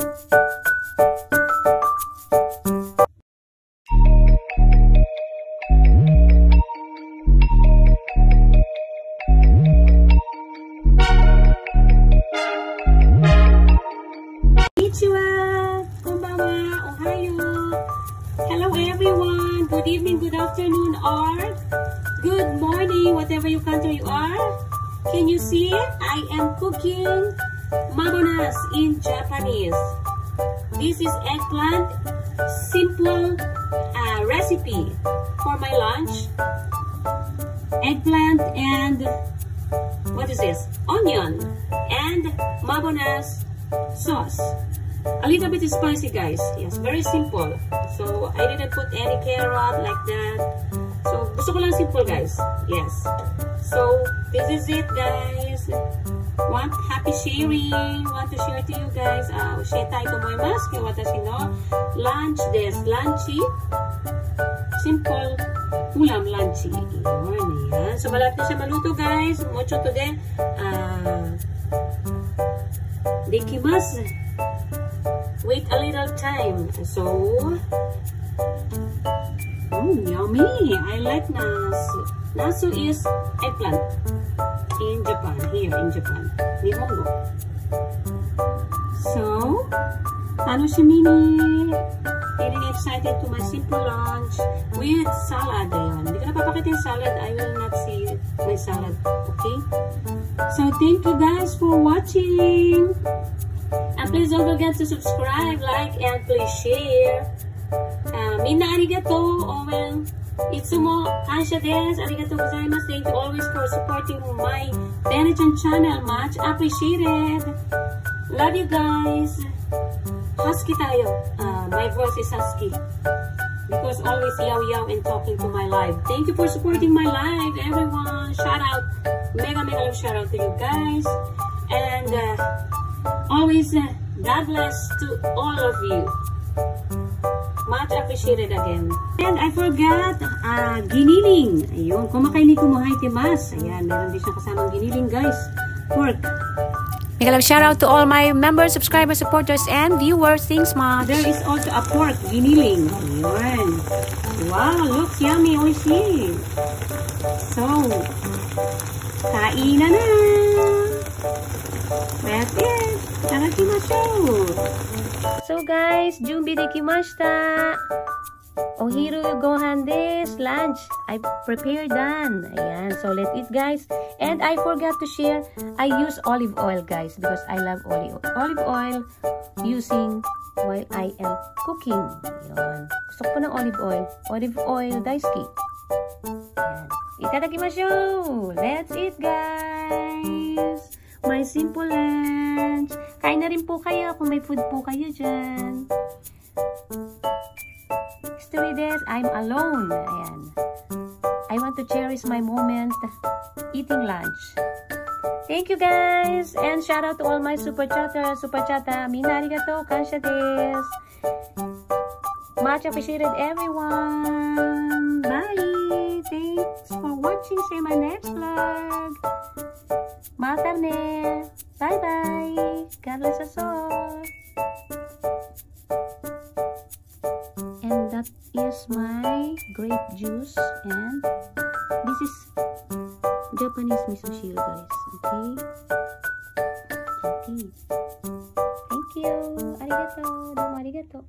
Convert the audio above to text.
Hello everyone, good evening, good afternoon, or good morning, whatever your country you are. Can you see it? I am cooking mabonas in Japanese. This is eggplant, simple recipe for my lunch. Eggplant and what is this? Onion and mabonas sauce. A little bit spicy, guys. Yes, very simple. So I didn't put any carrot like that. So gusto ko lang simple, guys. Yes. So this is it, guys. Happy sharing. Want to share to you guys. Shetai tomoimasu. Kaya watashi no lunch desu. Lunchy. Simple ulam lunchy. Yan. So malapit na siya maluto, guys. Mucho today. Dekimasu. Wait a little time. So, yummy. I like nasu. Nasu is eggplant in Japan. Here in Japan. Nihongo. So, tanoshimi ni. Feeling excited to my simple lunch with salad. Ayan. Hindi ko na papakita yung salad. I will not see my salad. Okay? So, thank you guys for watching. And please don't forget to subscribe, like, and please share. Minna arigato. Owen. Itsumo kansha desu. Arigatou gozaimasu. Thank you always for supporting my Benetton channel. Much appreciated. Love you guys. Husky tayo. My voice is husky. Because always yaw and talking to my live. Thank you for supporting my live, everyone. Shout out. Mega love shout out to you guys. And always, God bless to all of you. Much appreciated again. And I forgot, giniling. Ayun, kumakain ni kumuhay timas. Ayan, meron din siyang kasamang giniling, guys. Pork. Mega love shout out to all my members, subscribers, supporters, and viewers. Thanks, Ma. There is also a pork, giniling. Ayun. Wow, looks yummy, oishi. So, kainan na. That's it. So guys, Junbi dekimashita. Ohiru gohan desu. Lunch I prepared done. Ayan, so let's eat, guys. And I forgot to share, I use olive oil, guys, because I love olive oil using while I am cooking. Ayan. Gusto ko ng olive oil. Olive oil daisuki. Ayan. Itadakimashou. Let's eat, guys. My simple lunch. Kain na rin po kayo kung may food po kayo dyan. History days, I'm alone. Ayan. I want to cherish my moment eating lunch. Thank you, guys. And shout out to all my super chatter. Minna arigatou, kansha desu. Much appreciated, everyone. Bye. Thanks for watching. See you in my next vlog. Mata ne. Bye-bye. God bless us all. And that is my grape juice. And this is Japanese miso shiro, guys. Okay? Okay. Thank you. Arigato. Domo arigato.